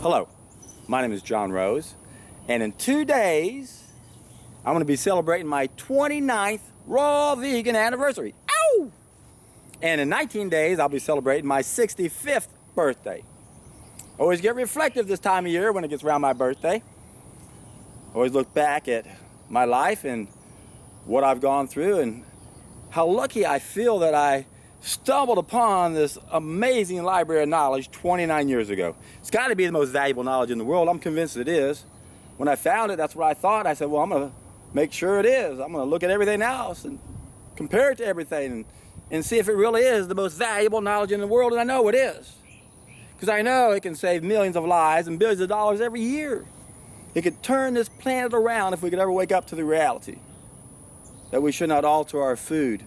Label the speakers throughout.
Speaker 1: Hello, my name is John Rose, and in 2 days, I'm going to be celebrating my 29th raw vegan anniversary. Ow! And in 19 days, I'll be celebrating my 65th birthday. Always get reflective this time of year when it gets around my birthday. Always look back at my life and what I've gone through and how lucky I feel that I stumbled upon this amazing library of knowledge 29 years ago. It's got to be the most valuable knowledge in the world. I'm convinced it is. When I found it, that's what I thought. I said, well, I'm going to make sure it is. I'm going to look at everything else and compare it to everything and see if it really is the most valuable knowledge in the world, and I know it is. Because I know it can save millions of lives and billions of dollars every year. It could turn this planet around if we could ever wake up to the reality that we should not alter our food.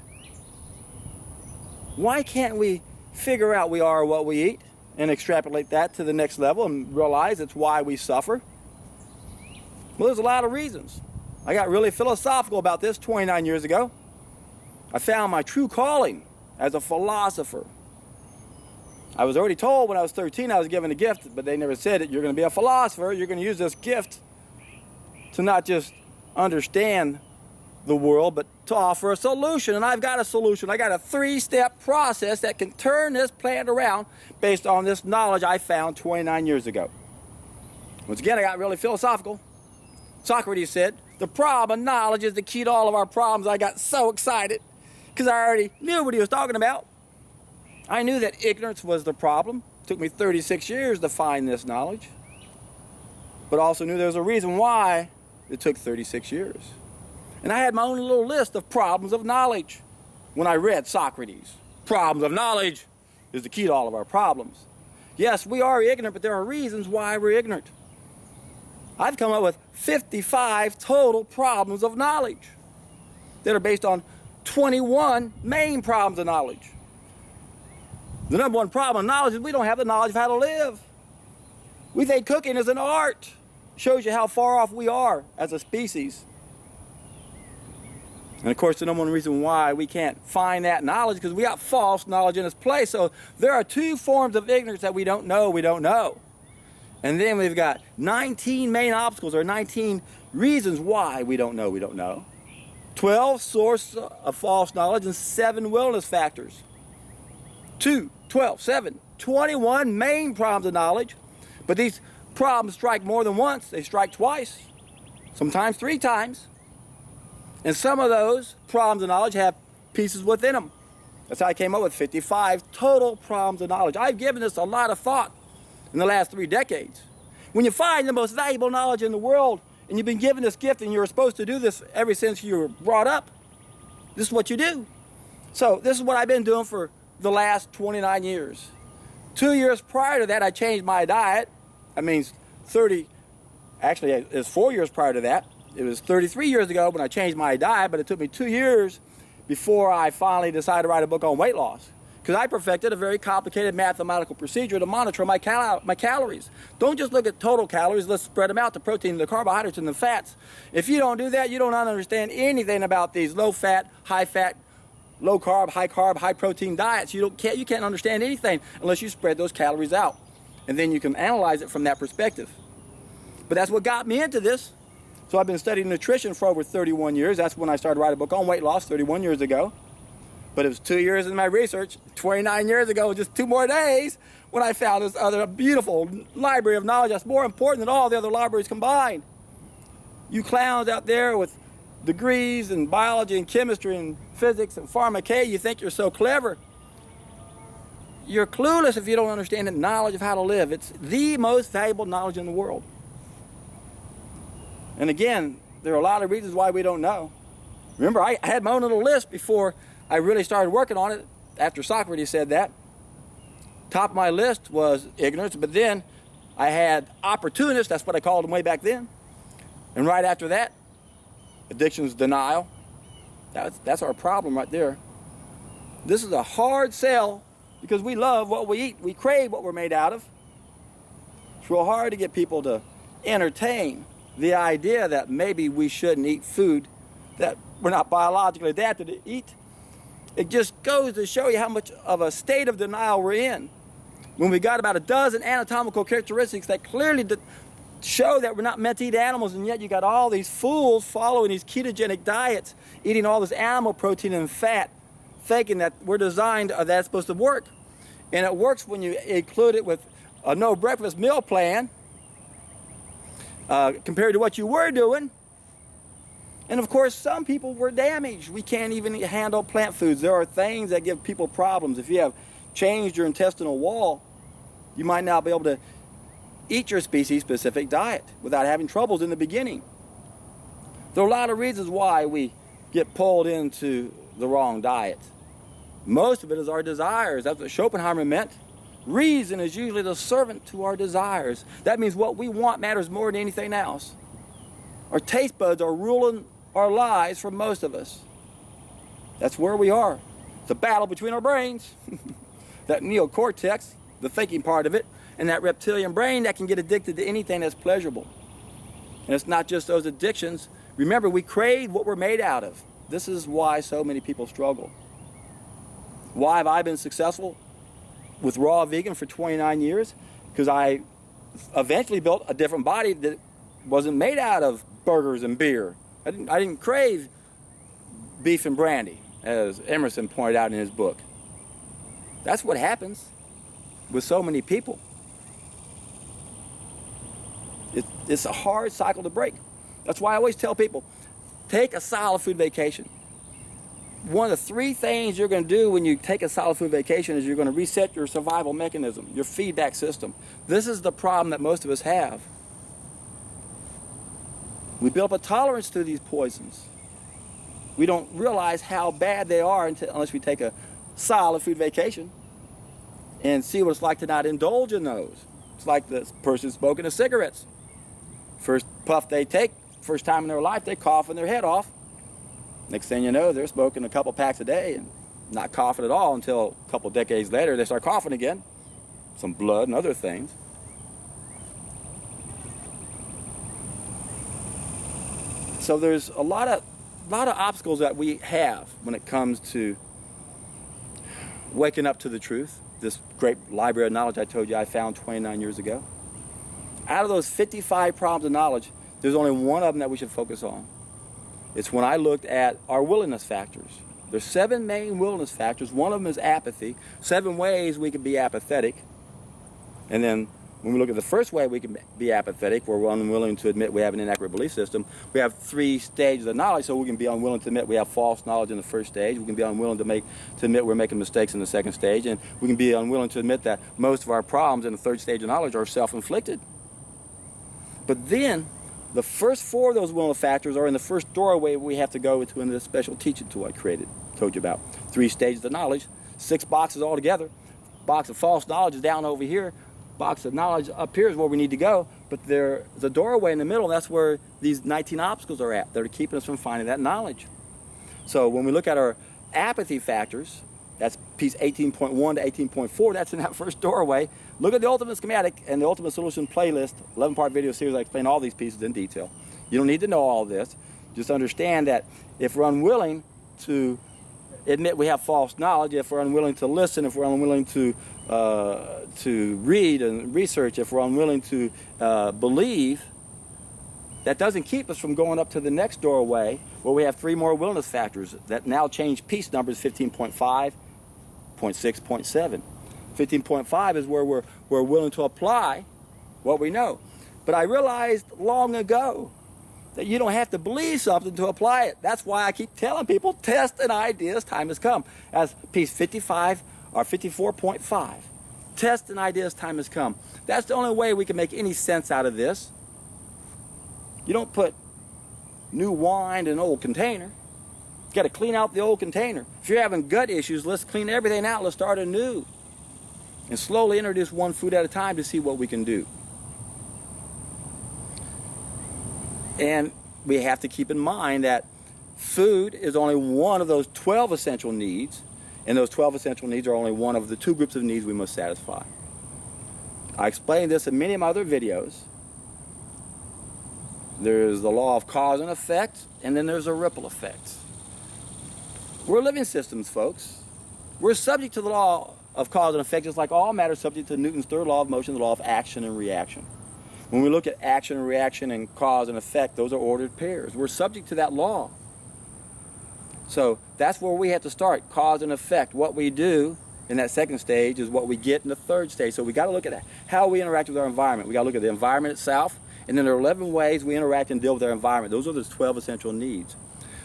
Speaker 1: Why can't we figure out we are what we eat and extrapolate that to the next level and realize it's why we suffer? Well, there's a lot of reasons. I got really philosophical about this 29 years ago. I found my true calling as a philosopher. I was already told when I was 13 I was given a gift, but they never said that you're going to be a philosopher. You're going to use this gift to not just understand the world, but to offer a solution. And I've got a solution. I got a 3-step process that can turn this planet around based on this knowledge I found 29 years ago. Once again, I got really philosophical. Socrates said, the problem of knowledge is the key to all of our problems. I got so excited because I already knew what he was talking about. I knew that ignorance was the problem. It took me 36 years to find this knowledge. But also knew there was a reason why it took 36 years. And I had my own little list of problems of knowledge when I read Socrates. Problems of knowledge is the key to all of our problems. Yes, we are ignorant, but there are reasons why we're ignorant. I've come up with 55 total problems of knowledge that are based on 21 main problems of knowledge. The number one problem of knowledge is we don't have the knowledge of how to live. We think cooking is an art. Shows you how far off we are as a species. And of course, the number one reason why we can't find that knowledge is because we got false knowledge in its place. So there are 2 forms of ignorance that we don't know. And then we've got 19 main obstacles or 19 reasons why we don't know. 12 sources of false knowledge and 7 wellness factors. 2, 12, 7, 21 main problems of knowledge. But these problems strike more than once. They strike twice, sometimes 3 times. And some of those problems of knowledge have pieces within them. That's how I came up with 55 total problems of knowledge. I've given this a lot of thought in the last 3 decades. When you find the most valuable knowledge in the world, and you've been given this gift, and you're supposed to do this ever since you were brought up, this is what you do. So this is what I've been doing for the last 29 years. 2 years prior to that, I changed my diet. That means actually it's 4 years prior to that. It was 33 years ago when I changed my diet, but it took me 2 years before I finally decided to write a book on weight loss. Because I perfected a very complicated mathematical procedure to monitor my calories. Don't just look at total calories, let's spread them out, the protein, the carbohydrates, and the fats. If you don't do that, you don't understand anything about these low-fat, high-fat, low-carb, high-protein diets. You can't understand anything unless you spread those calories out. And then you can analyze it from that perspective. But that's what got me into this. So I've been studying nutrition for over 31 years. That's when I started writing a book on weight loss 31 years ago. But it was 2 years in my research, 29 years ago, just 2 more days, when I found this other beautiful library of knowledge that's more important than all the other libraries combined. You clowns out there with degrees in biology and chemistry and physics and pharmacy, you think you're so clever. You're clueless if you don't understand the knowledge of how to live. It's the most valuable knowledge in the world. And again, there are a lot of reasons why we don't know. Remember, I had my own little list before I really started working on it, after Socrates said that. Top of my list was ignorance, but then I had opportunists, that's what I called them way back then. And right after that, addictions, denial. That's our problem right there. This is a hard sell because we love what we eat. We crave what we're made out of. It's real hard to get people to entertain the idea that maybe we shouldn't eat food that we're not biologically adapted to eat. It just goes to show you how much of a state of denial we're in. when we got about a dozen anatomical characteristics that clearly show that we're not meant to eat animals, and yet you got all these fools following these ketogenic diets, eating all this animal protein and fat, thinking that we're designed, that's supposed to work. And it works when you include it with a no breakfast meal plan compared to what you were doing. And of course, some people were damaged. We can't even handle plant foods. There are things that give people problems. If you have changed your intestinal wall, you might not be able to eat your species-specific diet without having troubles in the beginning. There are a lot of reasons why we get pulled into the wrong diet. Most of it is our desires. That's what Schopenhauer meant. Reason is usually the servant to our desires. That means what we want matters more than anything else. Our taste buds are ruling our lives for most of us. That's where we are. It's a battle between our brains. That neocortex, the thinking part of it, and that reptilian brain that can get addicted to anything that's pleasurable. And it's not just those addictions. Remember, we crave what we're made out of. This is why so many people struggle. Why have I been successful with raw vegan for 29 years? Because I eventually built a different body that wasn't made out of burgers and beer. I didn't crave beef and brandy, as Emerson pointed out in his book. That's what happens with so many people. It's a hard cycle to break. That's why I always tell people, take a solid food vacation. One of the three things you're going to do when you take a solid food vacation is you're going to reset your survival mechanism, your feedback system. This is the problem that most of us have. We build up a tolerance to these poisons. We don't realize how bad they are unless we take a solid food vacation and see what it's like to not indulge in those. It's like the person smoking the cigarettes. First puff they take, first time in their life, they coughing their head off. Next thing you know, they're smoking a couple packs a day and not coughing at all until a couple decades later, they start coughing again. Some blood and other things. So there's a lot of obstacles that we have when it comes to waking up to the truth. This great library of knowledge I told you I found 29 years ago. Out of those 55 problems of knowledge, there's only one of them that we should focus on. It's when I looked at our willingness factors. There's 7 main willingness factors. One of them is apathy. 7 ways we can be apathetic. And then when we look at the first way we can be apathetic, we're unwilling to admit we have an inaccurate belief system. We have 3 stages of knowledge, so we can be unwilling to admit we have false knowledge in the first stage. We can be unwilling to admit we're making mistakes in the second stage, and we can be unwilling to admit that most of our problems in the third stage of knowledge are self-inflicted. But then, the first 4 of those willingness factors are in the first doorway we have to go into in this special teaching tool I told you about. 3 stages of knowledge, 6 boxes altogether. Box of false knowledge is down over here. Box of knowledge up here is where we need to go, but there's a doorway in the middle. That's where these 19 obstacles are at. They're keeping us from finding that knowledge. So when we look at our apathy factors, that's piece 18.1 to 18.4, that's in that first doorway. Look at the Ultimate Schematic and the Ultimate Solution playlist, 11-part video series. I explain all these pieces in detail. You don't need to know all this. Just understand that if we're unwilling to admit we have false knowledge, if we're unwilling to listen, if we're unwilling to read and research, if we're unwilling to believe, that doesn't keep us from going up to the next doorway where we have 3 more willingness factors that now change piece numbers 15.5, 0.6, 0.7. 15.5 is where we're willing to apply what we know. But I realized long ago that you don't have to believe something to apply it. That's why I keep telling people, test an idea's time has come. As piece 55 or 54.5. Test an idea's time has come. That's the only way we can make any sense out of this. You don't put new wine in an old container. You got to clean out the old container. If you're having gut issues, let's clean everything out. Let's start anew. And slowly introduce one food at a time to see what we can do. And we have to keep in mind that food is only one of those 12 essential needs, and those 12 essential needs are only one of the 2 groups of needs we must satisfy. I explained this in many of my other videos. There's the law of cause and effect, and then there's a ripple effect. We're living systems, folks. We're subject to the law of cause and effect, just like all matter is subject to Newton's third law of motion, the law of action and reaction. When we look at action and reaction and cause and effect, those are ordered pairs. We're subject to that law. So that's where we have to start, cause and effect. What we do in that second stage is what we get in the third stage. So we got to look at how we interact with our environment. We got to look at the environment itself, and then there are 11 ways we interact and deal with our environment. Those are the 12 essential needs.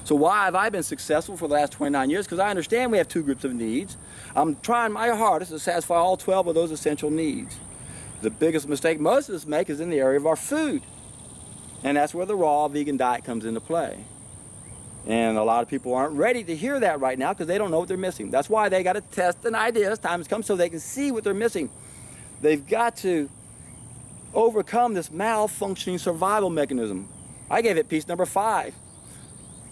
Speaker 1: So why have I been successful for the last 29 years? Because I understand we have two groups of needs. I'm trying my hardest to satisfy all 12 of those essential needs. The biggest mistake most of us make is in the area of our food. And that's where the raw vegan diet comes into play. And a lot of people aren't ready to hear that right now because they don't know what they're missing. That's why they got to test an idea as time has come so they can see what they're missing. They've got to overcome this malfunctioning survival mechanism. I gave it piece number 5.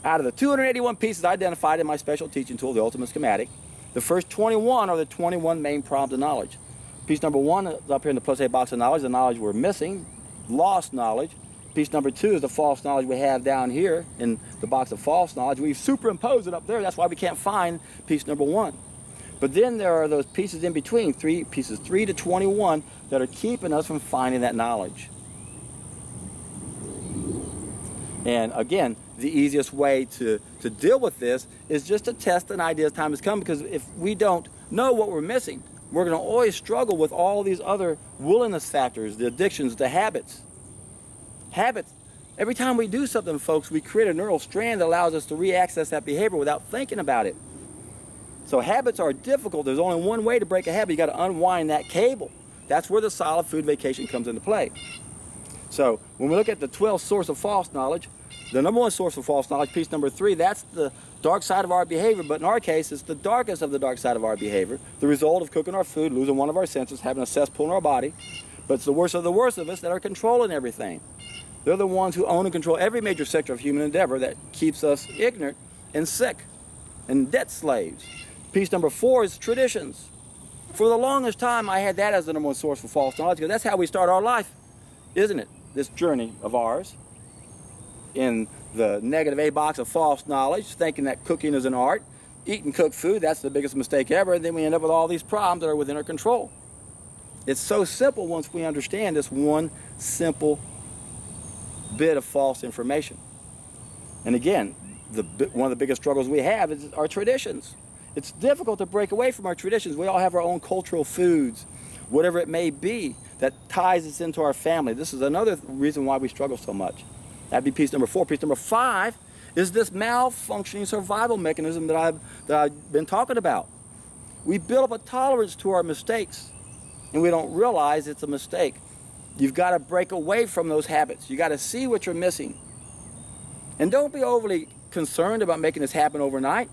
Speaker 1: Out of the 281 pieces identified in my special teaching tool, the ultimate schematic, the first 21 are the 21 main problems of knowledge. Piece number 1 is up here in the plus A box of knowledge, the knowledge we're missing, lost knowledge. Piece number 2 is the false knowledge we have down here in the box of false knowledge. We've superimposed it up there. That's why we can't find piece number 1. But then there are those pieces in between, pieces 3 to 21, that are keeping us from finding that knowledge. And again, the easiest way to deal with this is just to test an idea as time has come, because if we don't know what we're missing, we're going to always struggle with all these other willingness factors, the addictions, the habits. Habits. Every time we do something, folks, we create a neural strand that allows us to re-access that behavior without thinking about it. So habits are difficult. There's only one way to break a habit. You got to unwind that cable. That's where the solid food vacation comes into play. So when we look at the 12th source of false knowledge, the number 1 source of false knowledge, piece number 3, that's the dark side of our behavior. But in our case, it's the darkest of the dark side of our behavior. The result of cooking our food, losing one of our senses, having a cesspool in our body. But it's the worst of us that are controlling everything. They're the ones who own and control every major sector of human endeavor that keeps us ignorant and sick and debt slaves. Piece number 4 is traditions. For the longest time, I had that as the number 1 source for false knowledge, because that's how we start our life, isn't it? This journey of ours in the negative A box of false knowledge, thinking that cooking is an art, eating cooked food, that's the biggest mistake ever, and then we end up with all these problems that are within our control. It's so simple once we understand this one simple bit of false information. And again, one of the biggest struggles we have is our traditions. It's difficult to break away from our traditions. We all have our own cultural foods, whatever it may be, that ties us into our family. This is another reason why we struggle so much. That'd be piece number 4. Piece number 5 is this malfunctioning survival mechanism that I've been talking about. We build up a tolerance to our mistakes, and we don't realize it's a mistake. You've got to break away from those habits. You got to see what you're missing. And don't be overly concerned about making this happen overnight.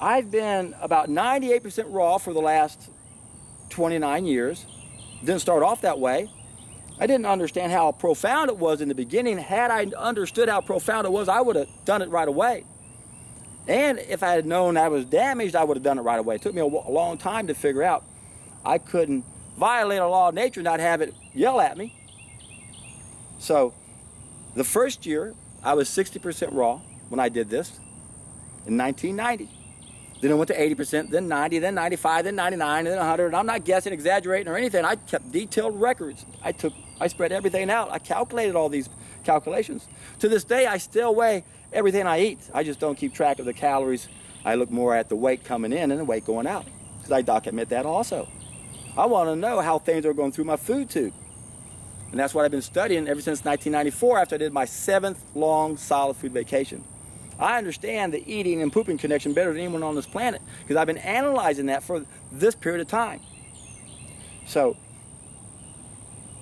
Speaker 1: I've been about 98% raw for the last 29 years. Didn't start off that way. I didn't understand how profound it was in the beginning. Had I understood how profound it was, I would have done it right away. And if I had known I was damaged, I would have done it right away. It took me a long time to figure out I couldn't violate a law of nature and not have it yell at me. So the first year, I was 60% raw when I did this in 1990. Then I went to 80%, then 90, then 95, then 99, then 100. And I'm not guessing, exaggerating, or anything. I kept detailed records. I spread everything out. I calculated all these calculations. To this day, I still weigh everything I eat. I just don't keep track of the calories. I look more at the weight coming in and the weight going out, because I document that also. I want to know how things are going through my food tube. And that's what I've been studying ever since 1994, after I did my 7th long solid food vacation. I understand the eating and pooping connection better than anyone on this planet, because I've been analyzing that for this period of time. So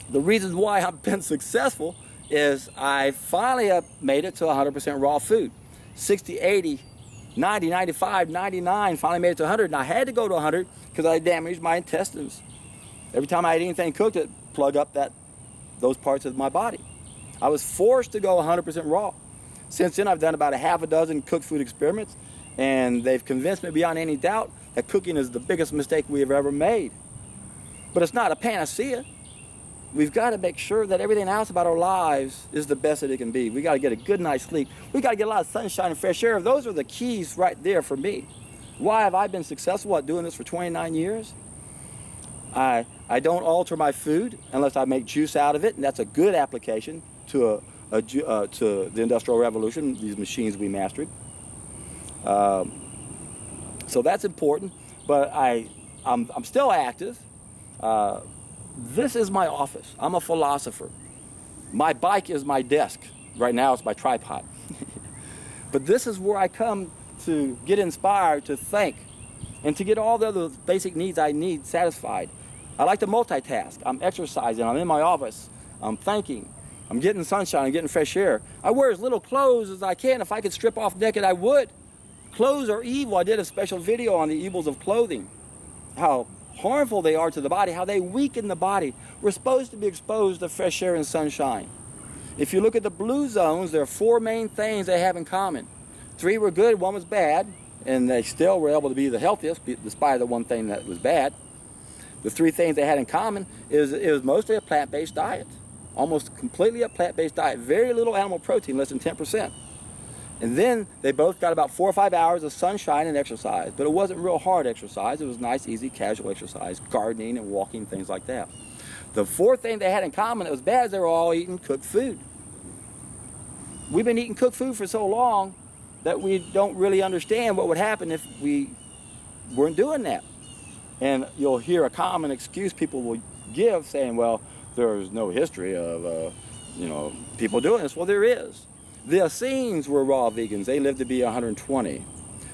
Speaker 1: the reasons why I've been successful is I finally have made it to 100% raw food. 60, 80, 90, 95, 99, finally made it to 100. And I had to go to 100 because I damaged my intestines. Every time I ate anything cooked, it plugged up those parts of my body. I was forced to go 100% raw. Since then, I've done about a half a dozen cooked food experiments, and they've convinced me beyond any doubt that cooking is the biggest mistake we have ever made. But it's not a panacea. We've got to make sure that everything else about our lives is the best that it can be. We got to get a good night's sleep. We got to get a lot of sunshine and fresh air. Those are the keys right there for me. Why have I been successful at doing this for 29 years? I don't alter my food unless I make juice out of it, and that's a good application to to the Industrial Revolution, these machines we mastered. So that's important, but I'm still active. This is my office. I'm a philosopher. My bike is my desk. Right now it's my tripod. But this is where I come to get inspired, to think, and to get all the other basic needs I need satisfied. I like to multitask. I'm exercising. I'm in my office. I'm thinking. I'm getting sunshine. I'm getting fresh air. I wear as little clothes as I can. If I could strip off naked, I would. Clothes are evil. I did a special video on the evils of clothing, how harmful they are to the body, how they weaken the body. We're supposed to be exposed to fresh air and sunshine. If you look at the blue zones, there are 4 main things they have in common. 3 were good, 1 was bad, and they still were able to be the healthiest despite the 1 thing that was bad. The 3 things they had in common is it was mostly a plant-based diet. Almost completely a plant-based diet. Very little animal protein, less than 10%. And then they both got about 4 or 5 hours of sunshine and exercise. But it wasn't real hard exercise. It was nice, easy, casual exercise, gardening and walking, things like that. The 4th thing they had in common that was bad is they were all eating cooked food. We've been eating cooked food for so long that we don't really understand what would happen if we weren't doing that. And you'll hear a common excuse people will give saying, well, there's no history of people doing this. Well, there is. The Essenes were raw vegans. They lived to be 120.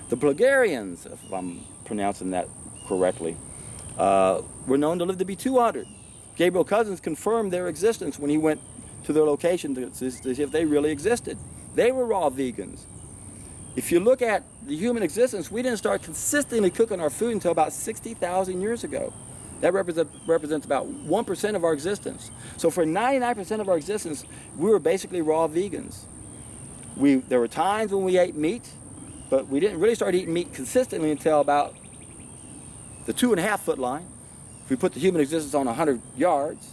Speaker 1: The Bulgarians, if I'm pronouncing that correctly, were known to live to be 200. Gabriel Cousens confirmed their existence when he went to their location to see if they really existed. They were raw vegans. If you look at the human existence, we didn't start consistently cooking our food until about 60,000 years ago. That represents about 1% of our existence. So for 99% of our existence, we were basically raw vegans. There were times when we ate meat, but we didn't really start eating meat consistently until about the 2.5 foot line. If we put the human existence on 100 yards,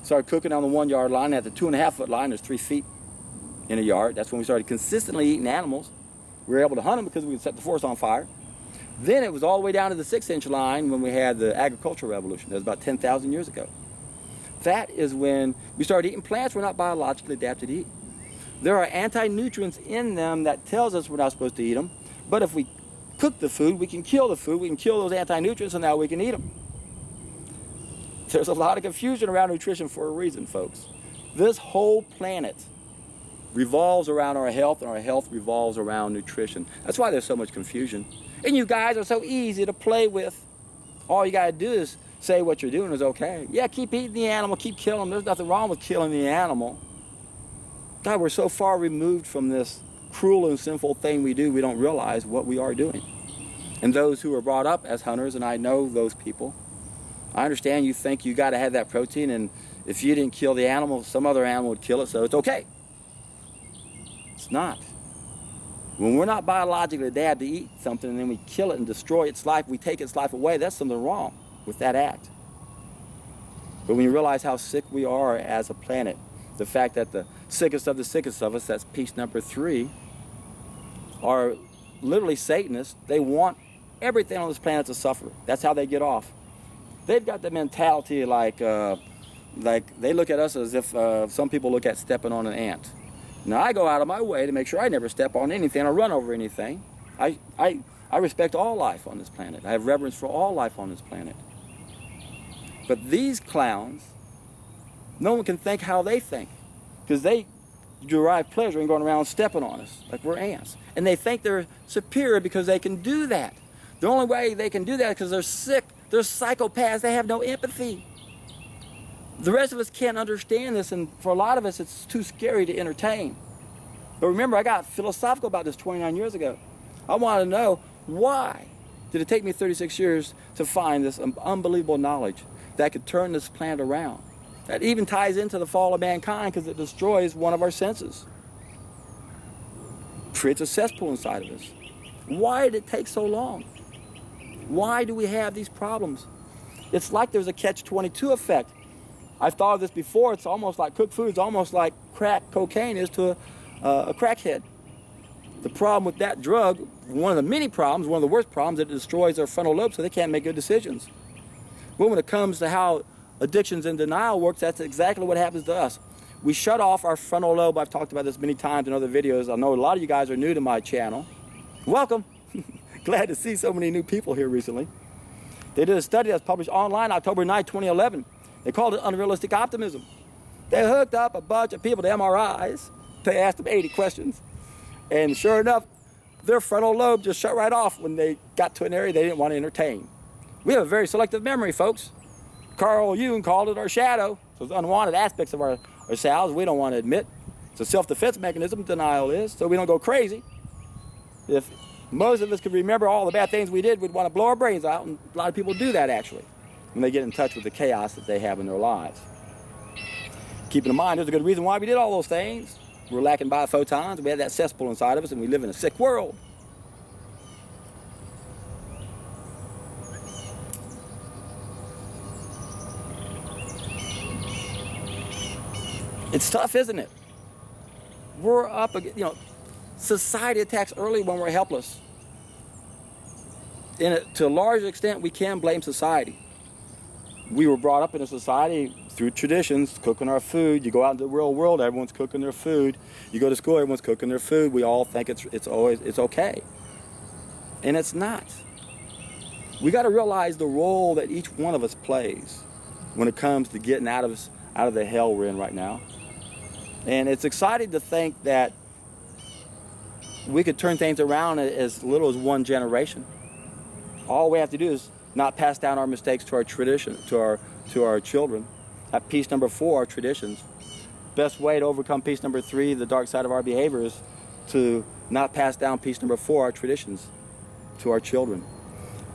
Speaker 1: started cooking on the 1 yard line, at the 2.5 foot line, there's 3 feet in a yard. That's when we started consistently eating animals. We were able to hunt them because we could set the forest on fire. Then it was all the way down to the 6-inch line when we had the agricultural revolution. That was about 10,000 years ago. That is when we started eating plants we're not biologically adapted to eat. There are anti-nutrients in them that tells us we're not supposed to eat them. But if we cook the food, we can kill the food. We can kill those anti-nutrients, and now we can eat them. There's a lot of confusion around nutrition for a reason, folks. This whole planet revolves around our health, and our health revolves around nutrition. That's why there's so much confusion. And you guys are so easy to play with. All you got to do is say what you're doing is okay. Yeah, keep eating the animal, keep killing them. There's nothing wrong with killing the animal. God, we're so far removed from this cruel and sinful thing we do, we don't realize what we are doing. And those who are brought up as hunters, and I know those people, I understand you think you got to have that protein, and if you didn't kill the animal, some other animal would kill it, so it's okay. It's not. When we're not biologically adapted to eat something and then we kill it and destroy its life, we take its life away, that's something wrong with that act. But when you realize how sick we are as a planet, the fact that the sickest of us, that's piece number 3, are literally Satanists. They want everything on this planet to suffer. That's how they get off. They've got the mentality like they look at us as if some people look at stepping on an ant. Now, I go out of my way to make sure I never step on anything or run over anything. I respect all life on this planet. I have reverence for all life on this planet. But these clowns, no one can think how they think, because they derive pleasure in going around stepping on us like we're ants. And they think they're superior because they can do that. The only way they can do that is because they're sick, they're psychopaths, they have no empathy. The rest of us can't understand this, and for a lot of us, it's too scary to entertain. But remember, I got philosophical about this 29 years ago. I wanted to know, why did it take me 36 years to find this unbelievable knowledge that could turn this planet around? That even ties into the fall of mankind because it destroys one of our senses. Creates a cesspool inside of us. Why did it take so long? Why do we have these problems? It's like there's a catch-22 effect. I've thought of this before. It's almost like cooked food is almost like crack cocaine is to a crackhead. The problem with that drug, one of the many problems, one of the worst problems, it destroys their frontal lobe so they can't make good decisions. But when it comes to how addictions and denial works, that's exactly what happens to us. We shut off our frontal lobe. I've talked about this many times in other videos. I know a lot of you guys are new to my channel. Welcome. Glad to see so many new people here recently. They did a study that's published online October 9, 2011. They called it unrealistic optimism. They hooked up a bunch of people to MRIs. They asked them 80 questions. And sure enough, their frontal lobe just shut right off when they got to an area they didn't want to entertain. We have a very selective memory, folks. Carl Jung called it our shadow. So it's unwanted aspects of ourselves we don't want to admit. It's a self-defense mechanism, denial is, so we don't go crazy. If most of us could remember all the bad things we did, we'd want to blow our brains out, and a lot of people do that actually when they get in touch with the chaos that they have in their lives. Keeping in mind, there's a good reason why we did all those things. We're lacking biophotons, we had that cesspool inside of us, and we live in a sick world. It's tough, isn't it? We're up against, society attacks early when we're helpless. To a large extent, we can blame society. We were brought up in a society through traditions, cooking our food. You go out into the real world, everyone's cooking their food. You go to school, everyone's cooking their food. We all think it's okay. And it's not. We got to realize the role that each one of us plays when it comes to getting out of the hell we're in right now. And it's exciting to think that we could turn things around as little as one generation. All we have to do is not pass down our mistakes to our tradition, to our children. At piece number 4, our traditions. Best way to overcome piece number 3, the dark side of our behavior, is to not pass down piece number 4, our traditions, to our children.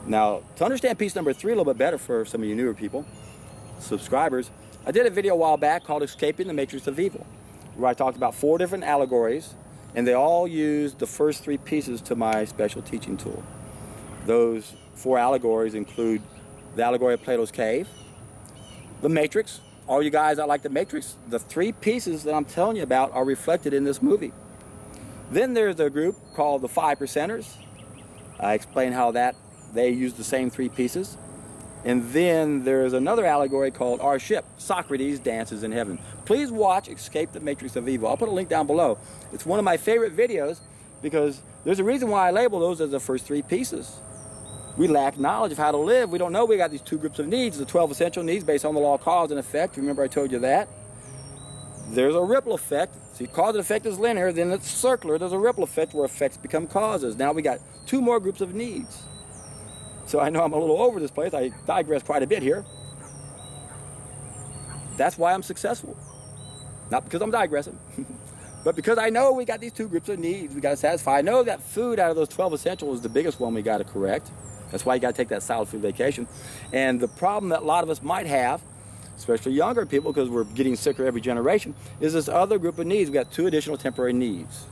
Speaker 1: Now, to understand piece number 3 a little bit better for some of you newer people, subscribers, I did a video a while back called Escaping the Matrix of Evil, where I talked about 4 different allegories, and they all used the first 3 pieces to my special teaching tool. Those 4 allegories include the allegory of Plato's cave, the Matrix. All you guys that like the Matrix, the 3 pieces that I'm telling you about are reflected in this movie. Then there's a group called the 5 Percenters. I explain how they use the same 3 pieces. And then there's another allegory called Our Ship, Socrates Dances in Heaven. Please watch Escape the Matrix of Evil. I'll put a link down below. It's one of my favorite videos because there's a reason why I label those as the first 3 pieces. We lack knowledge of how to live. We don't know we got these 2 groups of needs, the 12 essential needs based on the law of cause and effect. Remember I told you that? There's a ripple effect. See, cause and effect is linear, then it's circular. There's a ripple effect where effects become causes. Now we got 2 more groups of needs. So I know I'm a little over this place. I digress quite a bit here. That's why I'm successful. Not because I'm digressing, but because I know we got these 2 groups of needs we got to satisfy. I know that food out of those 12 essentials is the biggest one we got to correct. That's why you got to take that solid food vacation. And the problem that a lot of us might have, especially younger people, because we're getting sicker every generation, is this other group of needs. We got 2 additional temporary needs.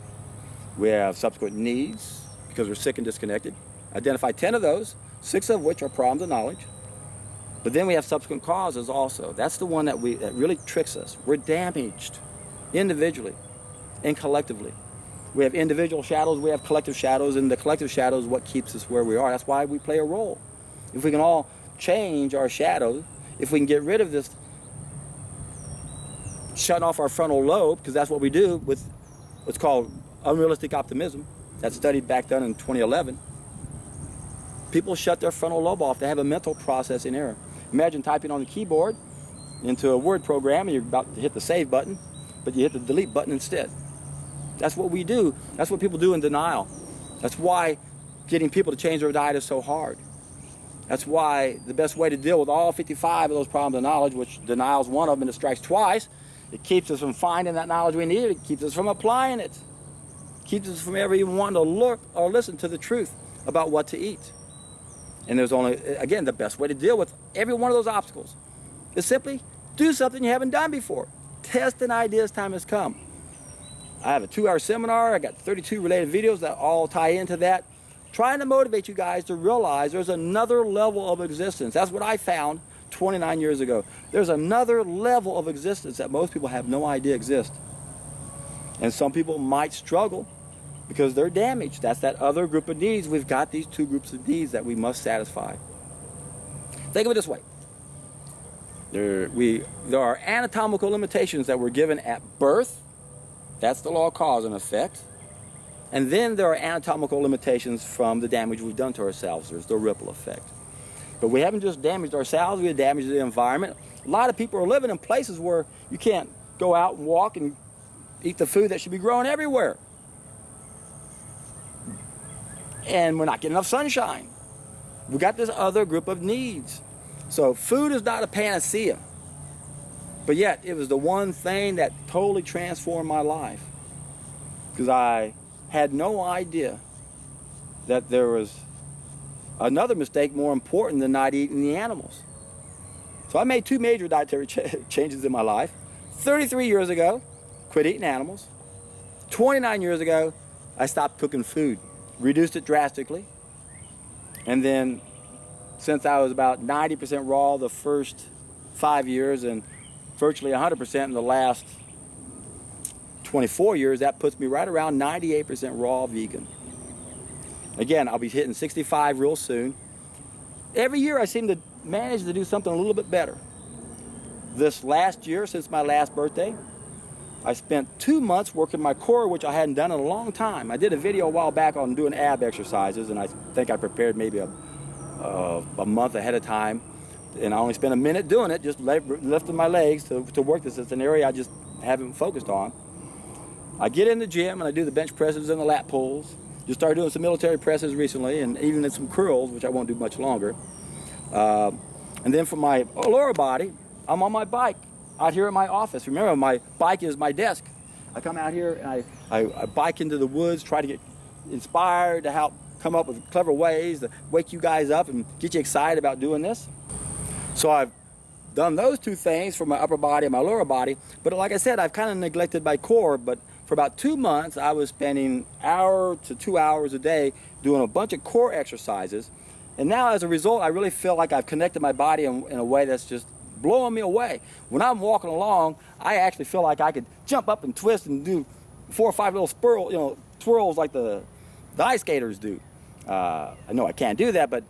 Speaker 1: We have subsequent needs because we're sick and disconnected. Identify 10 of those, 6 of which are problems of knowledge. But then we have subsequent causes also. That's the one that really tricks us. We're damaged individually and collectively. We have individual shadows, we have collective shadows, and the collective shadow is what keeps us where we are. That's why we play a role. If we can all change our shadow, if we can get rid of this shutting off our frontal lobe, because that's what we do with what's called unrealistic optimism, that's studied back then in 2011. People shut their frontal lobe off. They have a mental processing error. Imagine typing on the keyboard into a Word program and you're about to hit the save button, but you hit the delete button instead. That's what we do. That's what people do in denial. That's why getting people to change their diet is so hard. That's why the best way to deal with all 55 of those problems of knowledge, which denial is one of them and it strikes twice, it keeps us from finding that knowledge we need. It keeps us from applying it. It keeps us from ever even wanting to look or listen to the truth about what to eat. And there's only, again, the best way to deal with every one of those obstacles is simply do something you haven't done before. Test an idea as time has come. I have a 2-hour seminar. I got 32 related videos that all tie into that. Trying to motivate you guys to realize there's another level of existence. That's what I found 29 years ago. There's another level of existence that most people have no idea exists. And some people might struggle because they're damaged. That's that other group of needs. We've got these two groups of needs that we must satisfy. Think of it this way. There are anatomical limitations that were given at birth. That's the law of cause and effect. And then there are anatomical limitations from the damage we've done to ourselves. There's the ripple effect. But we haven't just damaged ourselves, we have damaged the environment. A lot of people are living in places where you can't go out and walk and eat the food that should be growing everywhere. And we're not getting enough sunshine. We've got this other group of needs. So food is not a panacea. But yet, it was the one thing that totally transformed my life. Because I had no idea that there was another mistake more important than not eating the animals. So I made two major dietary changes in my life. 33 years ago, quit eating animals. 29 years ago, I stopped cooking food, reduced it drastically. And then, since I was about 90% raw the first 5 years and virtually 100% in the last 24 years, that puts me right around 98% raw vegan. Again, I'll be hitting 65 real soon. Every year I seem to manage to do something a little bit better. This last year, since my last birthday, I spent 2 months working my core, which I hadn't done in a long time. I did a video a while back on doing ab exercises, and I think I prepared maybe a month ahead of time. And I only spent a minute doing it, just lifting my legs to work this. It's an area I just haven't focused on. I get in the gym and I do the bench presses and the lat pulls. Just started doing some military presses recently, and even some curls, which I won't do much longer. And then for my lower body, I'm on my bike out here at my office. Remember, my bike is my desk. I come out here and I bike into the woods, try to get inspired to help come up with clever ways to wake you guys up and get you excited about doing this. So I've done those two things for my upper body and my lower body. But like I said, I've kind of neglected my core. But for about 2 months, I was spending 1 hour to 2 hours a day doing a bunch of core exercises. And now as a result, I really feel like I've connected my body in a way that's just blowing me away. When I'm walking along, I actually feel like I could jump up and twist and do 4 or 5 little twirls like the ice skaters do. I know I can't do that, but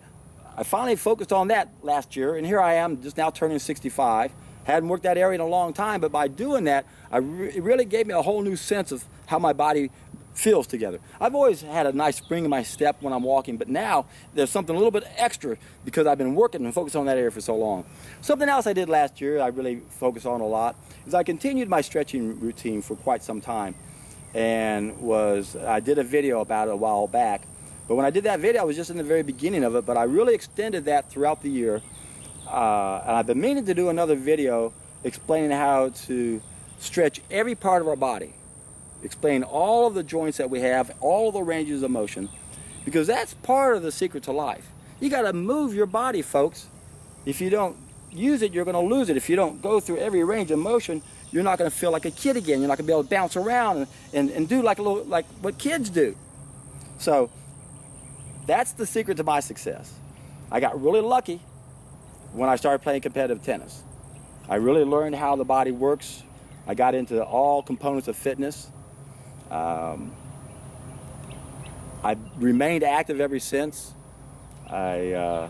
Speaker 1: I finally focused on that last year, and here I am just now turning 65. Hadn't worked that area in a long time, but by doing that, it really gave me a whole new sense of how my body feels together. I've always had a nice spring in my step when I'm walking, but now there's something a little bit extra because I've been working and focused on that area for so long. Something else I did last year I really focused on a lot is I continued my stretching routine for quite some time, and I did a video about it a while back. But when I did that video, I was just in the very beginning of it, but I really extended that throughout the year. And I've been meaning to do another video explaining how to stretch every part of our body, explain all of the joints that we have, all the ranges of motion, because that's part of the secret to life. You got to move your body, folks. If you don't use it, you're going to lose it. If you don't go through every range of motion, you're not going to feel like a kid again. You're not going to be able to bounce around and do like what kids do. So that's the secret to my success. I got really lucky when I started playing competitive tennis. I really learned how the body works. I got into all components of fitness. I've remained active ever since. I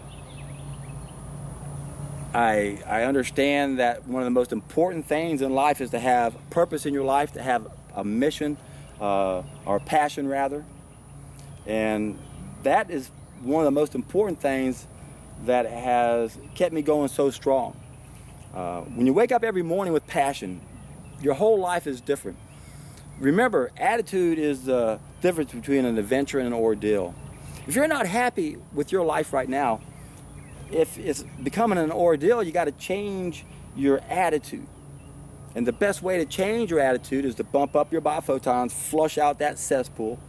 Speaker 1: understand that one of the most important things in life is to have purpose in your life, to have a mission, or a passion rather. And that is one of the most important things that has kept me going so strong. When you wake up every morning with passion, your whole life is different. Remember, attitude is the difference between an adventure and an ordeal. If you're not happy with your life right now, if it's becoming an ordeal, you got to change your attitude. And the best way to change your attitude is to bump up your biophotons, flush out that cesspool,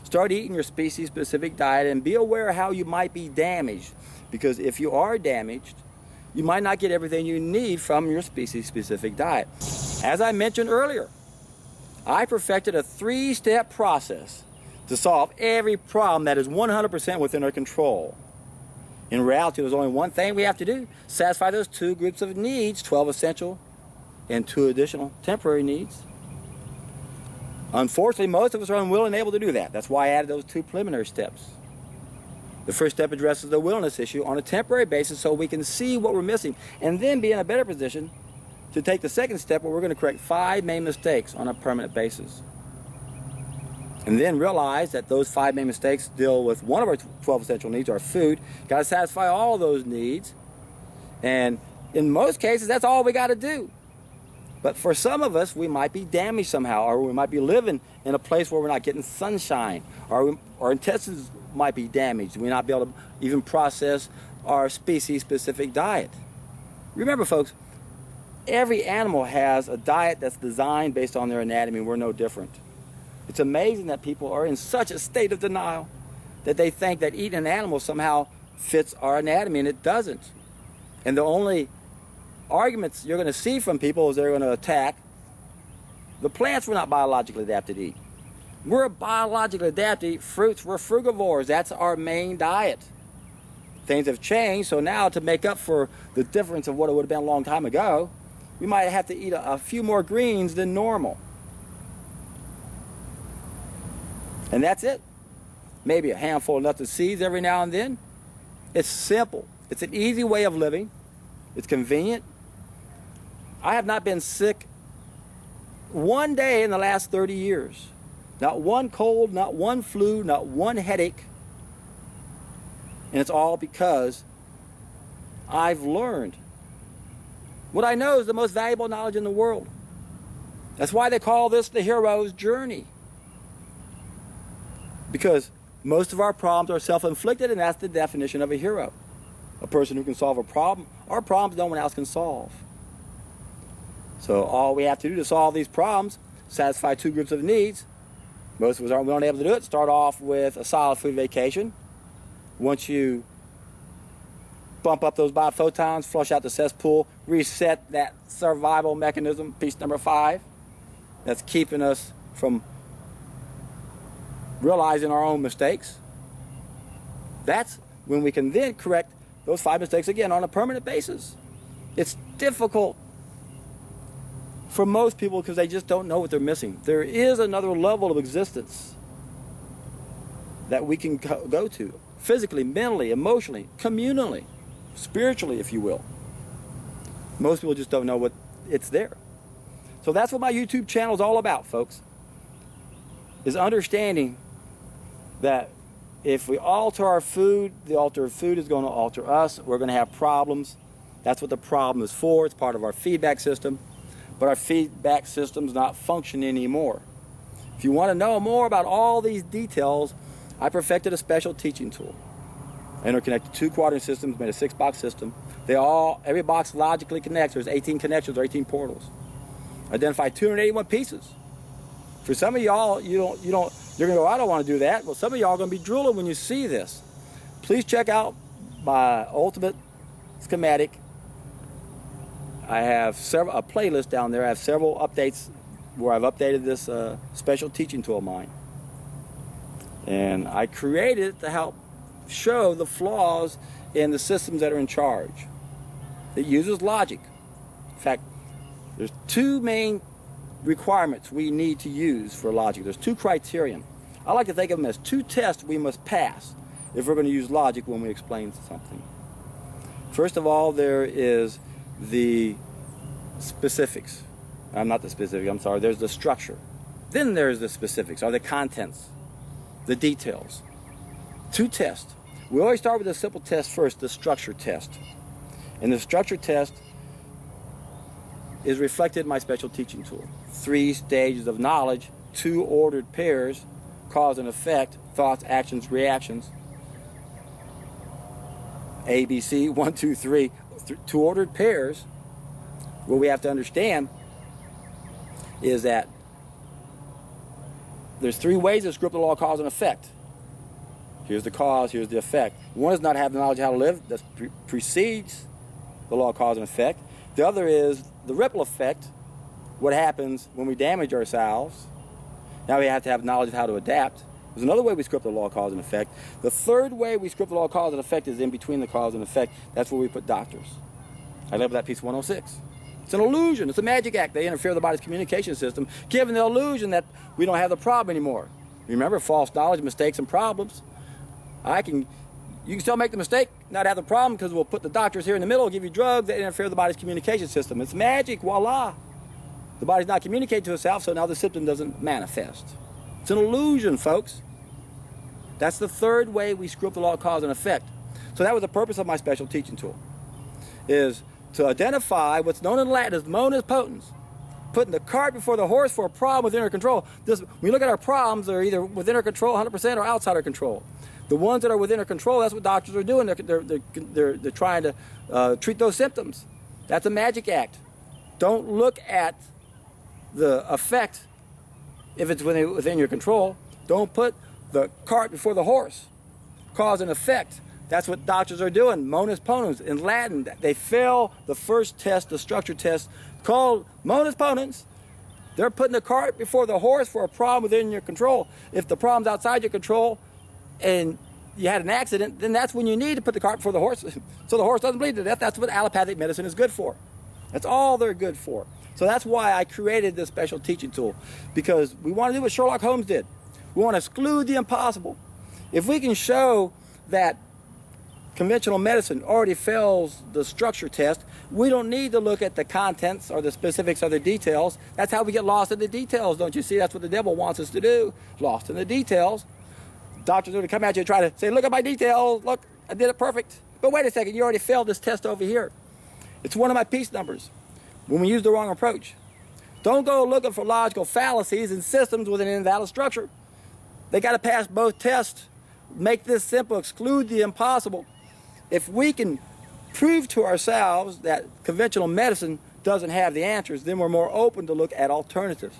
Speaker 1: start eating your species-specific diet, and be aware of how you might be damaged. Because if you are damaged, you might not get everything you need from your species-specific diet. As I mentioned earlier, I perfected a 3-step process to solve every problem that is 100% within our control. In reality, there's only one thing we have to do: satisfy those 2 groups of needs, 12 essential and 2 additional temporary needs. Unfortunately, most of us are unwilling and able to do that. That's why I added those 2 preliminary steps. The first step addresses the willingness issue on a temporary basis so we can see what we're missing and then be in a better position to take the second step where we're going to correct 5 main mistakes on a permanent basis. And then realize that those 5 main mistakes deal with one of our 12 essential needs, our food. Got to satisfy all those needs. And in most cases, that's all we got to do. But for some of us, we might be damaged somehow, or we might be living in a place where we're not getting sunshine, or our intestines might be damaged. We might not be able to even process our species-specific diet. Remember, folks, every animal has a diet that's designed based on their anatomy. We're no different. It's amazing that people are in such a state of denial that they think that eating an animal somehow fits our anatomy, and it doesn't. And the only arguments you're going to see from people is they're going to attack the plants we're not biologically adapted to eat. We're biologically adapted to eat fruits. We're frugivores. That's our main diet. Things have changed, so now to make up for the difference of what it would have been a long time ago, we might have to eat a few more greens than normal. And that's it. Maybe a handful of nuts and seeds every now and then. It's simple. It's an easy way of living. It's convenient. I have not been sick one day in the last 30 years. Not one cold, not one flu, not one headache. And it's all because I've learned. What I know is the most valuable knowledge in the world. That's why they call this the hero's journey. Because most of our problems are self-inflicted, and that's the definition of a hero. A person who can solve a problem, or problems no one else can solve. So all we have to do to solve these problems, satisfy 2 groups of needs. Most of us aren't able to do it. Start off with a solid food vacation. Once you bump up those biophotons, flush out the cesspool, reset that survival mechanism, piece number 5, that's keeping us from realizing our own mistakes. That's when we can then correct those 5 mistakes again on a permanent basis. It's difficult for most people because they just don't know what they're missing. There is another level of existence that we can go to, physically, mentally, emotionally, communally, spiritually, if you will. Most people just don't know what it's there. So that's what my YouTube channel is all about, folks, is understanding that if we alter our food, the altered food is going to alter us. We're going to have problems. That's what the problem is for. It's part of our feedback system. But our feedback system's not functioning anymore. If you want to know more about all these details, I perfected a special teaching tool. I interconnected 2 quadrant systems, made a 6-box system. Every box logically connects. There's 18 connections or 18 portals. Identify 281 pieces. For some of y'all, you're going to go, I don't want to do that. Well, some of y'all are going to be drooling when you see this. Please check out my ultimate schematic. I have a playlist down there. I have several updates where I've updated this special teaching tool of mine. And I created it to help show the flaws in the systems that are in charge. It uses logic. In fact, there's 2 main requirements we need to use for logic. There's 2 criterion. I like to think of them as 2 tests we must pass if we're going to use logic when we explain something. First of all, there is the specifics. Not the specific, I'm sorry. There's the structure. Then there's the specifics, or the contents, the details. 2 tests. We always start with a simple test first, the structure test. And the structure test is reflected in my special teaching tool. 3 stages of knowledge, 2 ordered pairs, cause and effect, thoughts, actions, reactions. A, B, C, 1, 2, 3. 2 ordered pairs. What we have to understand is that there's 3 ways to screw up the law of cause and effect. Here's the cause, here's the effect. One is not have the knowledge of how to live. That precedes the law of cause and effect. The other is the ripple effect, what happens when we damage ourselves. Now we have to have knowledge of how to adapt. There's another way we screw up the law of cause and effect. The 3rd way we screw up the law of cause and effect is in between the cause and effect. That's where we put doctors. I label that piece 106. It's an illusion. It's a magic act. They interfere with the body's communication system, giving the illusion that we don't have the problem anymore. Remember, false knowledge, mistakes, and problems. You can still make the mistake, not have the problem, because we'll put the doctors here in the middle, give you drugs that interfere with the body's communication system. It's magic, voila. The body's not communicating to itself, so now the symptom doesn't manifest. It's an illusion, folks. That's the third way we screw up the law of cause and effect. So that was the purpose of my special teaching tool, is to identify what's known in Latin as mons potens, putting the cart before the horse for a problem within our control. When you look at our problems, they're either within our control 100% or outside our control. The ones that are within our control, that's what doctors are doing. They're trying to treat those symptoms. That's a magic act. Don't look at the effect if it's within your control. Don't put the cart before the horse. Cause and effect. That's what doctors are doing. Mons ponens. In Latin, they fail the first test, the structure test, called mons ponens. They're putting the cart before the horse for a problem within your control. If the problem's outside your control and you had an accident, then that's when you need to put the cart before the horse so the horse doesn't bleed to death. That's what allopathic medicine is good for. That's all they're good for. So that's why I created this special teaching tool, because we want to do what Sherlock Holmes did. We want to exclude the impossible. If we can show that conventional medicine already fails the structure test, we don't need to look at the contents or the specifics or the details. That's how we get lost in the details, don't you see? That's what the devil wants us to do, lost in the details. Doctors are going to come at you and try to say, look at my details, look, I did it perfect. But wait a second, you already failed this test over here. It's one of my piece numbers when we use the wrong approach. Don't go looking for logical fallacies in systems with an invalid structure. They got to pass both tests. Make this simple, exclude the impossible. If we can prove to ourselves that conventional medicine doesn't have the answers, then we're more open to look at alternatives.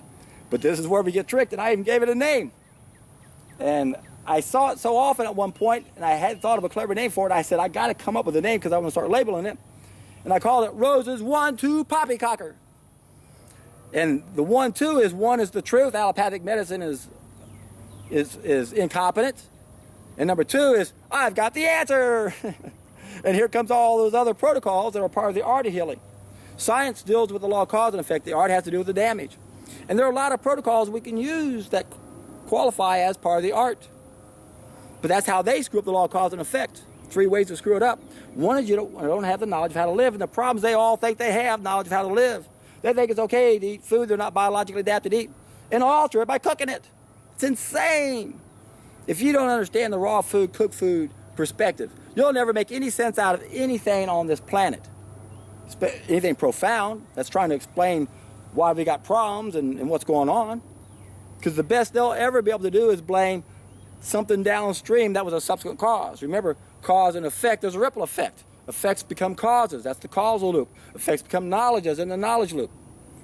Speaker 1: But this is where we get tricked, and I even gave it a name. And I saw it so often at one point, and I had thought of a clever name for it. I said, I got to come up with a name because I want to start labeling it. And I called it Rose's 1-2 Poppycocker. And the 1-2 is, one is the truth. Allopathic medicine is incompetent. And number 2 is, I've got the answer. And here comes all those other protocols that are part of the art of healing. Science deals with the law of cause and effect. The art has to do with the damage. And there are a lot of protocols we can use that qualify as part of the art. But that's how they screw up the law of cause and effect. 3 ways to screw it up. One is you don't have the knowledge of how to live. And the problem is they all think they have knowledge of how to live. They think it's okay to eat food they're not biologically adapted to eat and alter it by cooking it. It's insane. If you don't understand the raw food, cooked food perspective, you'll never make any sense out of anything on this planet. Anything profound that's trying to explain why we got problems and what's going on. Because the best they'll ever be able to do is blame something downstream that was a subsequent cause. Remember, cause and effect, there's a ripple effect. Effects become causes, that's the causal loop. Effects become knowledge, as in the knowledge loop.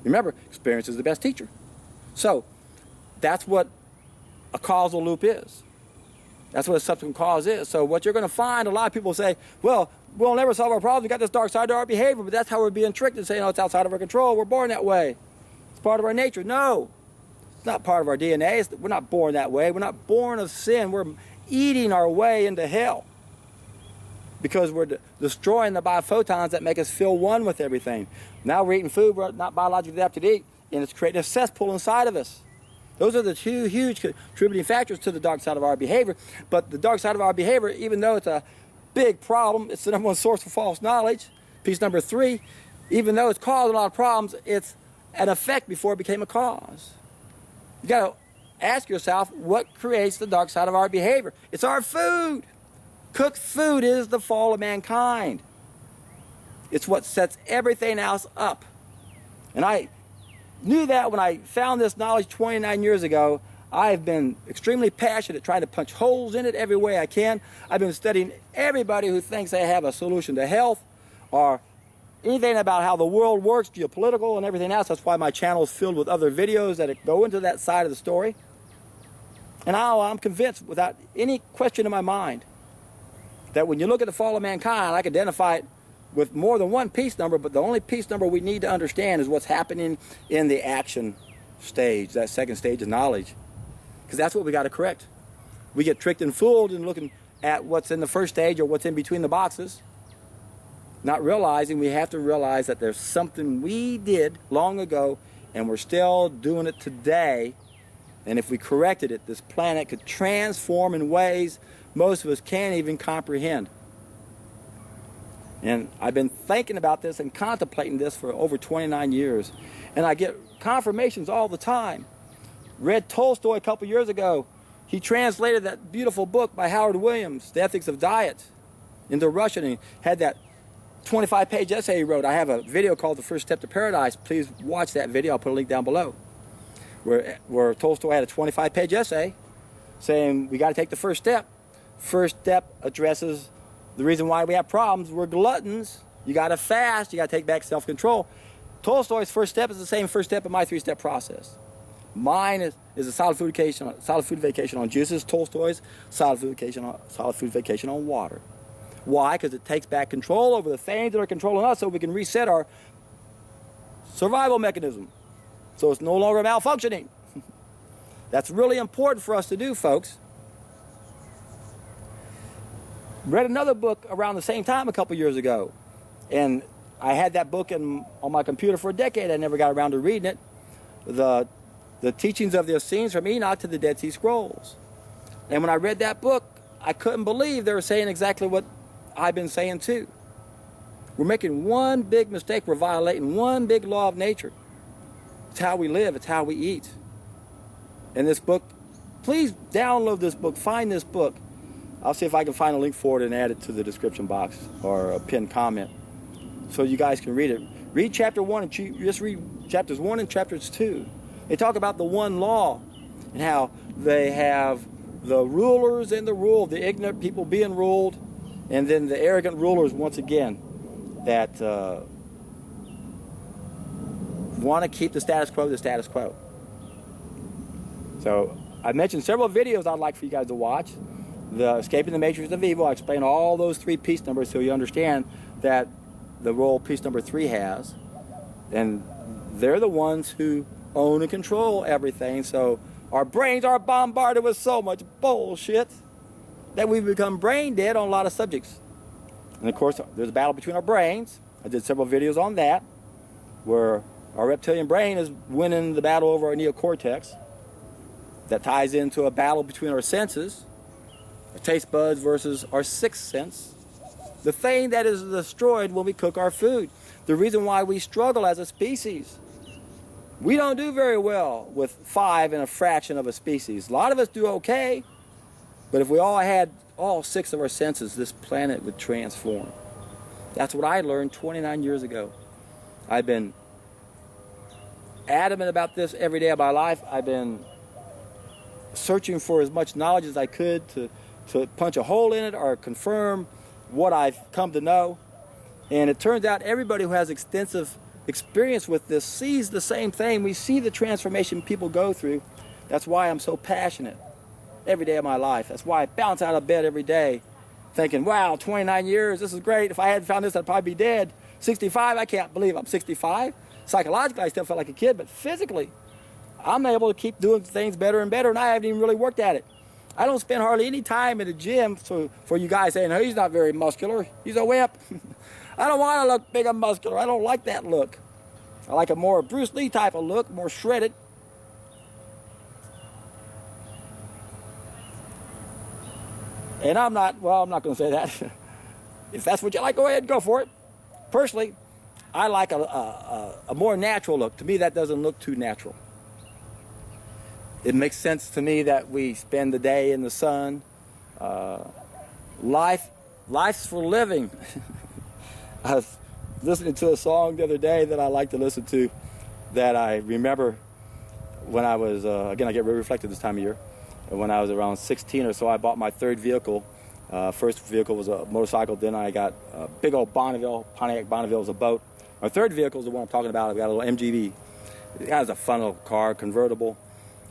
Speaker 1: Remember, experience is the best teacher. So, that's what a causal loop is. That's what a subsequent cause is. So what you're going to find, a lot of people say, well, we'll never solve our problems. We got this dark side to our behavior, but that's how we're being tricked and saying, oh, it's outside of our control. We're born that way. It's part of our nature. No, it's not part of our DNA. We're not born that way. We're not born of sin. We're eating our way into hell because we're destroying the biophotons that make us feel one with everything. Now we're eating food we're not biologically adapted to eat, and it's creating a cesspool inside of us. Those are the 2 huge contributing factors to the dark side of our behavior. But the dark side of our behavior, even though it's a big problem, it's the number 1 source for false knowledge. Piece number 3, even though it's caused a lot of problems, it's an effect before it became a cause. You got to ask yourself, what creates the dark side of our behavior? It's our food. Cooked food is the fall of mankind. It's what sets everything else up. And I knew that when I found this knowledge 29 years ago. I've been extremely passionate trying to punch holes in it every way I can. I've been studying everybody who thinks they have a solution to health or anything about how the world works, geopolitical and everything else. That's why my channel is filled with other videos that go into that side of the story. And I'm convinced without any question in my mind that when you look at the fall of mankind, I can identify it with more than 1 piece number, but the only piece number we need to understand is what's happening in the action stage, that second stage of knowledge. Because that's what we got to correct. We get tricked and fooled in looking at what's in the first stage or what's in between the boxes. not realizing we have to realize that there's something we did long ago and we're still doing it today. And if we corrected it, this planet could transform in ways most of us can't even comprehend. And I've been thinking about this and contemplating this for over 29 years. And I get confirmations all the time. Read Tolstoy a couple years ago. He translated that beautiful book by Howard Williams, The Ethics of Diet, into Russian, and he had that 25-page essay he wrote. I have a video called The First Step to Paradise. Please watch that video. I'll put a link down below. Where Tolstoy had a 25-page essay saying we got to take the first step. First step addresses the reason why we have problems. We're gluttons. You got to fast. You got to take back self-control. Tolstoy's first step is the same first step in my three-step process. Mine is a solid food vacation on juices. Tolstoy's solid food vacation on water. Why? Because it takes back control over the things that are controlling us so we can reset our survival mechanism. So it's no longer malfunctioning. That's really important for us to do, folks. Read another book around the same time a couple years ago. And I had that book on my computer for a decade. I never got around to reading it. The Teachings of the Essenes from Enoch to the Dead Sea Scrolls. And when I read that book, I couldn't believe they were saying exactly what I've been saying too. We're making one big mistake. We're violating one big law of nature. It's how we live. It's how we eat. And this book, please download this book. Find this book. I'll see if I can find a link for it and add it to the description box or a pinned comment so you guys can read it. Read chapter 1 and just read chapters 1 and chapters 2. They talk about the one law and how they have the rulers and the ruled, the ignorant people being ruled, and then the arrogant rulers once again that want to keep the status quo the status quo. So I mentioned several videos I'd like for you guys to watch. The Escaping the Matrix of Evil, I explain all those 3 piece numbers so you understand that the role piece number 3 has. And they're the ones who own and control everything. So our brains are bombarded with so much bullshit that we become brain dead on a lot of subjects. And of course, there's a battle between our brains. I did several videos on that, where our reptilian brain is winning the battle over our neocortex. That ties into a battle between our senses, our taste buds versus our sixth sense. The thing that is destroyed when we cook our food. The reason why we struggle as a species. We don't do very well with 5 and a fraction of a species. A lot of us do okay, but if we all had all 6 of our senses, this planet would transform. That's what I learned 29 years ago. I've been adamant about this every day of my life. I've been searching for as much knowledge as I could to punch a hole in it or confirm what I've come to know. And it turns out everybody who has extensive experience with this sees the same thing. We see the transformation people go through. That's why I'm so passionate every day of my life. That's why I bounce out of bed every day thinking, wow, 29 years, this is great. If I hadn't found this, I'd probably be dead. 65, I can't believe I'm 65. Psychologically, I still feel like a kid, but physically, I'm able to keep doing things better and better, and I haven't even really worked at it. I don't spend hardly any time in the gym for you guys saying, oh, he's not very muscular. He's a wimp. I don't want to look big and muscular. I don't like that look. I like a more Bruce Lee type of look, more shredded. And I'm not going to say that. If that's what you like, go ahead and go for it. Personally, I like a more natural look. To me, that doesn't look too natural. It makes sense to me that we spend the day in the sun. Life's for living. I was listening to a song the other day that I like to listen to that I remember when I was, again, I get very reflective this time of year. When I was around 16 or so, I bought my 3rd vehicle. First vehicle was a motorcycle, then I got a big old Bonneville. Pontiac Bonneville was a boat. My 3rd vehicle is the one I'm talking about. I got a little MGB. It was a fun little car, convertible.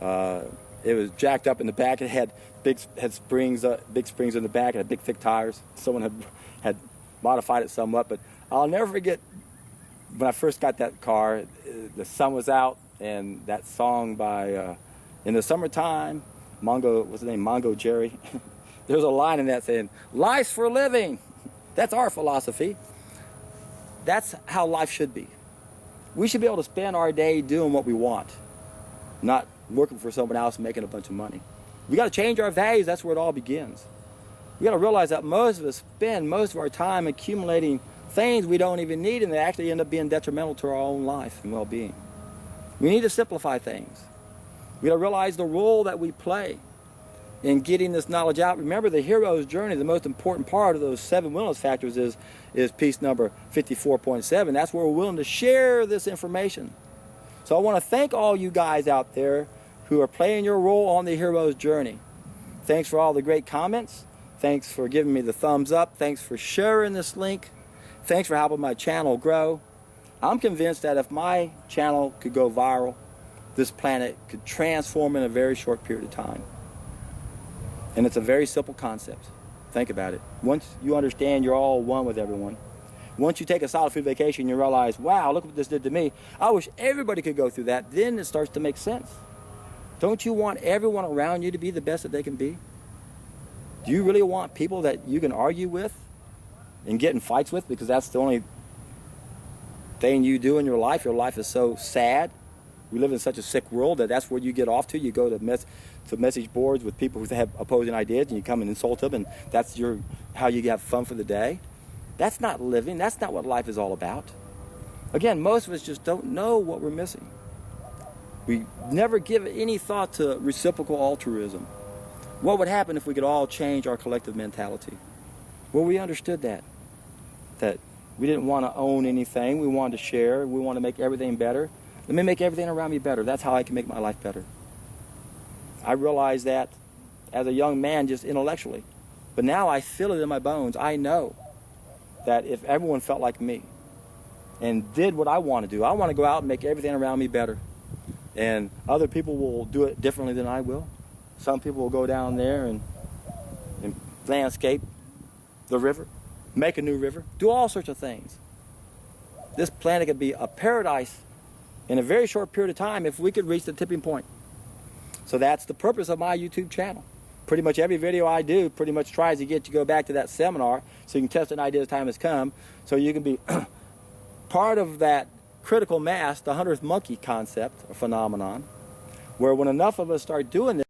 Speaker 1: It was jacked up in the back. It had big springs in the back. It had big, thick tires. Someone had modified it somewhat, but I'll never forget when I first got that car. The sun was out, and that song by In the Summertime, what's his name? Mongo Jerry. There's a line in that saying, "Life's for living." That's our philosophy. that's how life should be. We should be able to spend our day doing what we want, not working for someone else and making a bunch of money. We got to change our values. That's where it all begins. We got to realize that most of us spend most of our time accumulating things we don't even need, and they actually end up being detrimental to our own life and well-being. We need to simplify things. We got to realize the role that we play in getting this knowledge out. Remember, the hero's journey, the most important part of those 7 willingness factors is piece number 54.7. That's where we're willing to share this information. So I want to thank all you guys out there who are playing your role on the hero's journey. Thanks for all the great comments. Thanks for giving me the thumbs up. Thanks for sharing this link. Thanks for helping my channel grow. I'm convinced that if my channel could go viral, this planet could transform in a very short period of time. And it's a very simple concept. Think about it. Once you understand you're all one with everyone, once you take a solid food vacation, you realize, wow, look what this did to me. I wish everybody could go through that. Then it starts to make sense. Don't you want everyone around you to be the best that they can be? Do you really want people that you can argue with and get in fights with because that's the only thing you do in your life? Your life is so sad. We live in such a sick world that that's where you get off to. You go to message boards with people who have opposing ideas, and you come and insult them, and that's how you have fun for the day. That's not living. That's not what life is all about. Again, most of us just don't know what we're missing. We never give any thought to reciprocal altruism. What would happen if we could all change our collective mentality? Well, we understood that we didn't want to own anything. We wanted to share. We want to make everything better. Let me make everything around me better. That's how I can make my life better. I realized that as a young man, just intellectually. But now I feel it in my bones. I know that if everyone felt like me and did what I want to do, I want to go out and make everything around me better. And other people will do it differently than I will. Some people will go down there and landscape the river, make a new river, do all sorts of things. This planet could be a paradise in a very short period of time if we could reach the tipping point. So that's the purpose of my YouTube channel. Pretty much every video I do pretty much tries to get you to go back to that seminar so you can test an idea as time has come, so you can be part of that critical mass, the 100th monkey concept or phenomenon, where when enough of us start doing this,